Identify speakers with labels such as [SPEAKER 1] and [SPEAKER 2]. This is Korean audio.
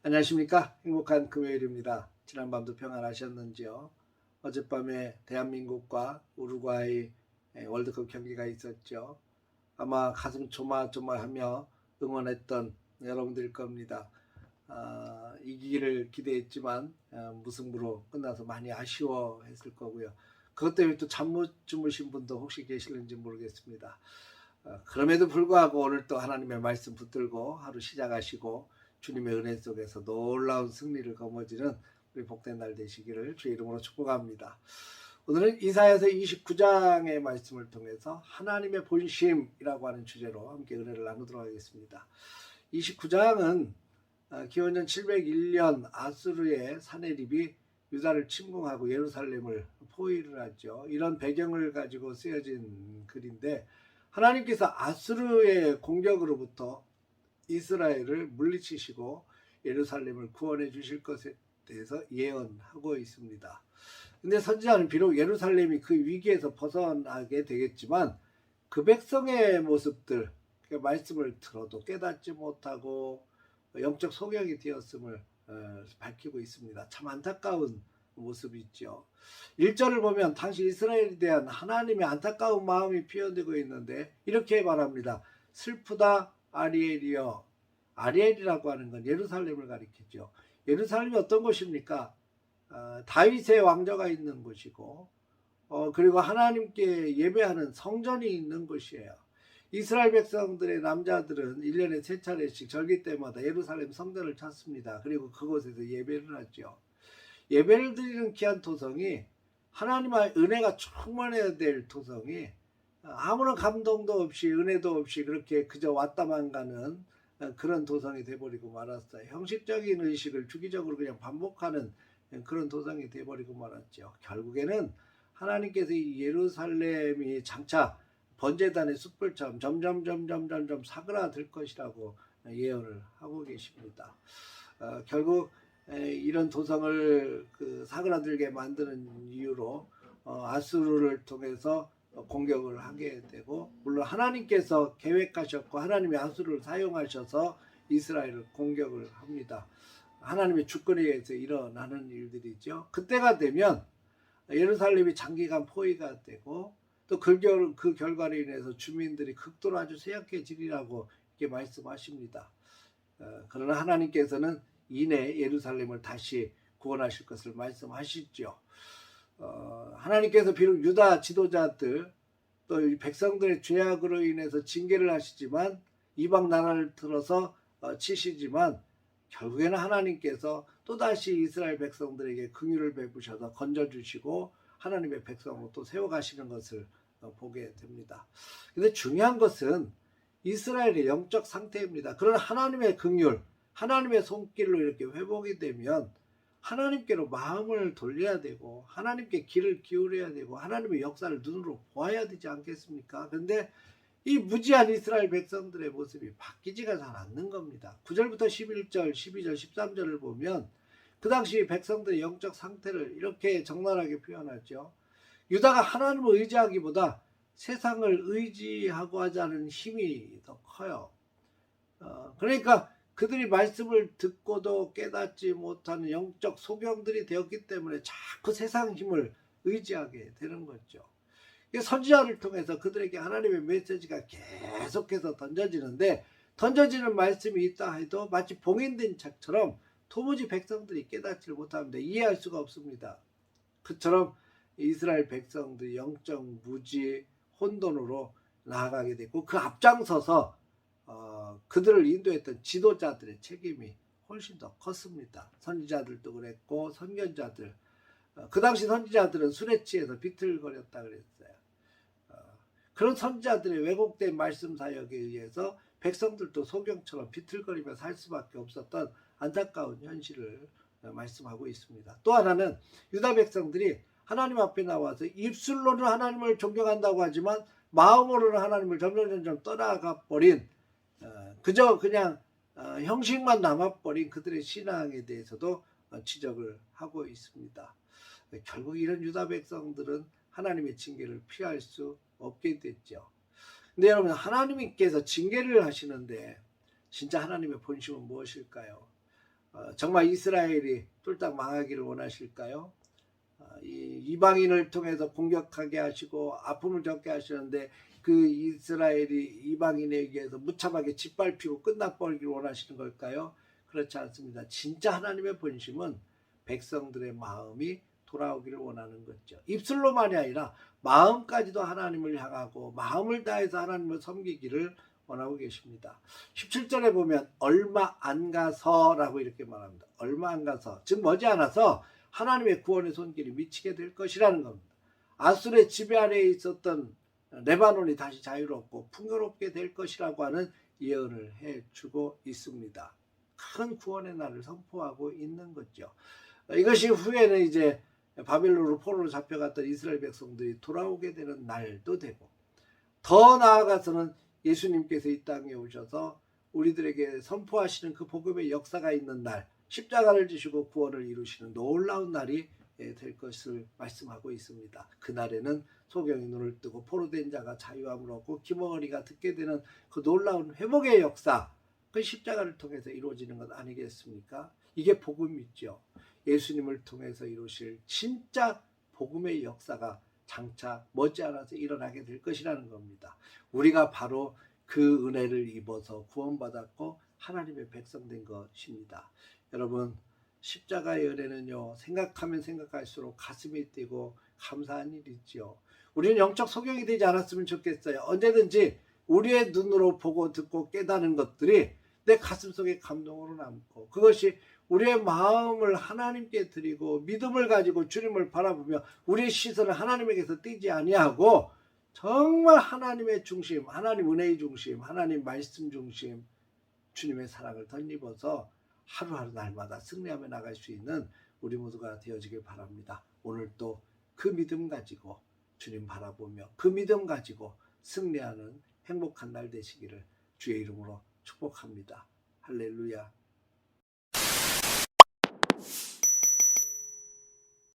[SPEAKER 1] 안녕하십니까. 행복한 금요일입니다. 지난밤도 평안하셨는지요? 어젯밤에 대한민국과 우루과이 월드컵 경기가 있었죠. 아마 가슴 조마조마하며 응원했던 여러분들일 겁니다. 이기기를 기대했지만 무승부로 끝나서 많이 아쉬워했을 거고요. 그것 때문에 또 잠 못 주무신 분도 혹시 계실는지 모르겠습니다. 그럼에도 불구하고 오늘 또 하나님의 말씀 붙들고 하루 시작하시고 주님의 은혜 속에서 놀라운 승리를 거머쥐는 우리 복된 날 되시기를 주의 이름으로 축복합니다. 오늘은 이사야서 29장의 말씀을 통해서 하나님의 본심이라고 하는 주제로 함께 은혜를 나누도록 하겠습니다. 29장은 기원전 701년 아수르의 사네립이 유다를 침공하고 예루살렘을 포위를 하죠. 이런 배경을 가지고 쓰여진 글인데, 하나님께서 아수르의 공격으로부터 이스라엘을 물리치시고 예루살렘을 구원해 주실 것에 대해서 예언하고 있습니다. 근데 선지자는 비록 예루살렘이 그 위기에서 벗어나게 되겠지만 그 백성의 모습들, 말씀을 들어도 깨닫지 못하고 영적 소경이 되었음을 밝히고 있습니다. 참 안타까운 모습이 있죠. 1절을 보면 당시 이스라엘에 대한 하나님의 안타까운 마음이 표현되고 있는데 이렇게 말합니다. 슬프다 아리엘이여. 아리엘이라고 하는 건 예루살렘을 가리키죠. 예루살렘이 어떤 곳입니까? 다윗의 왕조가 있는 곳이고 그리고 하나님께 예배하는 성전이 있는 곳이에요. 이스라엘 백성들의 남자들은 1년에 3차례씩 절기 때마다 예루살렘 성전을 찾습니다. 그리고 그곳에서 예배를 하죠. 예배를 드리는 귀한 토성이, 하나님의 은혜가 충만해야 될 토성이 아무런 감동도 없이 은혜도 없이 그렇게 그저 왔다만 가는 그런 도성이 돼버리고 말았어요. 형식적인 의식을 주기적으로 그냥 반복하는 그런 도성이 돼버리고 말았죠. 결국에는 하나님께서 이 예루살렘이 장차 번제단의 숯불처럼 점점 사그라들 것이라고 예언을 하고 계십니다. 결국 이런 도성을 사그라들게 만드는 이유로 아수르를 통해서 공격을 하게 되고, 물론 하나님께서 계획하셨고 하나님이 아수르를 사용하셔서 이스라엘을 공격을 합니다. 하나님의 주권에 의해서 일어나는 일들이죠. 그때가 되면 예루살렘이 장기간 포위가 되고 또 그 결과로 인해서 주민들이 극도로 아주 쇠약해지리라고 이렇게 말씀하십니다. 그러나 하나님께서는 이내 예루살렘을 다시 구원하실 것을 말씀하시죠. 하나님께서 비록 유다 지도자들 또 백성들의 죄악으로 인해서 징계를 하시지만, 이방 나라를 들어서 치시지만 결국에는 하나님께서 또다시 이스라엘 백성들에게 긍휼을 베푸셔서 건져주시고 하나님의 백성으로 또 세워가시는 것을 보게 됩니다. 근데 중요한 것은 이스라엘의 영적 상태입니다. 그러나 하나님의 긍휼, 하나님의 손길로 이렇게 회복이 되면 하나님께로 마음을 돌려야 되고 하나님께 귀를 기울여야 되고 하나님의 역사를 눈으로 보아야 되지 않겠습니까? 그런데 이 무지한 이스라엘 백성들의 모습이 바뀌지가 잘 않는 겁니다. 9절부터 11절, 12절, 13절을 보면 그 당시 백성들의 영적 상태를 이렇게 적나라하게 표현하죠. 유다가 하나님을 의지하기보다 세상을 의지하고 하자는 힘이 더 커요. 그러니까 그들이 말씀을 듣고도 깨닫지 못하는 영적 소경들이 되었기 때문에 자꾸 세상 힘을 의지하게 되는 거죠. 선지자를 통해서 그들에게 하나님의 메시지가 계속해서 던져지는데, 던져지는 말씀이 있다 해도 마치 봉인된 책처럼 도무지 백성들이 깨닫지를 못합니다. 이해할 수가 없습니다. 그처럼 이스라엘 백성들이 영적 무지, 혼돈으로 나아가게 됐고, 그 앞장서서 그들을 인도했던 지도자들의 책임이 훨씬 더 컸습니다. 선지자들도 그랬고 선견자들, 그 당시 선지자들은 술에 취해서 비틀거렸다 그랬어요. 그런 선지자들의 왜곡된 말씀 사역에 의해서 백성들도 소경처럼 비틀거리며 살 수밖에 없었던 안타까운 현실을 말씀하고 있습니다. 또 하나는 유다 백성들이 하나님 앞에 나와서 입술로는 하나님을 존경한다고 하지만 마음으로는 하나님을 점점 떠나가 버린, 그저 그냥 형식만 남아버린 그들의 신앙에 대해서도 지적을 하고 있습니다. 결국 이런 유다 백성들은 하나님의 징계를 피할 수 없게 됐죠. 근데 여러분, 하나님께서 징계를 하시는데 진짜 하나님의 본심은 무엇일까요? 정말 이스라엘이 쫄딱 망하기를 원하실까요? 이 이방인을 통해서 공격하게 하시고 아픔을 겪게 하시는데 그 이스라엘이 이방인에 의해서 무참하게 짓밟히고 끝나버리기를 원하시는 걸까요? 그렇지 않습니다. 진짜 하나님의 본심은 백성들의 마음이 돌아오기를 원하는 거죠. 입술로만이 아니라 마음까지도 하나님을 향하고 마음을 다해서 하나님을 섬기기를 원하고 계십니다. 17절에 보면 얼마 안 가서라고 이렇게 말합니다. 얼마 안 가서, 즉 머지않아서 하나님의 구원의 손길이 미치게 될 것이라는 겁니다. 아술의 지배 아래에 있었던 레바논이 다시 자유롭고 풍요롭게 될 것이라고 하는 예언을 해주고 있습니다. 큰 구원의 날을 선포하고 있는 거죠. 이것이 후에는 이제 바빌론으로 포로로 잡혀갔던 이스라엘 백성들이 돌아오게 되는 날도 되고, 더 나아가서는 예수님께서 이 땅에 오셔서 우리들에게 선포하시는 그 복음의 역사가 있는 날, 십자가를 지시고 구원을 이루시는 놀라운 날이 될 것을 말씀하고 있습니다. 그날에는 소경이 눈을 뜨고 포로된 자가 자유함을 얻고 기머거리가 듣게 되는 그 놀라운 회복의 역사, 그 십자가를 통해서 이루어지는 것 아니겠습니까? 이게 복음이죠. 예수님을 통해서 이루실 진짜 복음의 역사가 장차 머지않아서 일어나게 될 것이라는 겁니다. 우리가 바로 그 은혜를 입어서 구원받았고 하나님의 백성 된 것입니다. 여러분, 십자가의 은혜는요, 생각하면 생각할수록 가슴이 뛰고 감사한 일이지요. 우리는 영적 소경이 되지 않았으면 좋겠어요. 언제든지 우리의 눈으로 보고 듣고 깨닫는 것들이 내 가슴속에 감동으로 남고, 그것이 우리의 마음을 하나님께 드리고 믿음을 가지고 주님을 바라보며 우리의 시선을 하나님에게서 떼지 아니하고 정말 하나님의 중심, 하나님 은혜의 중심, 하나님 말씀 중심, 주님의 사랑을 덧입어서 하루하루 날마다 승리하며 나갈 수 있는 우리 모두가 되어지길 바랍니다. 오늘 또 그 믿음 가지고 주님 바라보며 그 믿음 가지고 승리하는 행복한 날 되시기를 주의 이름으로 축복합니다. 할렐루야.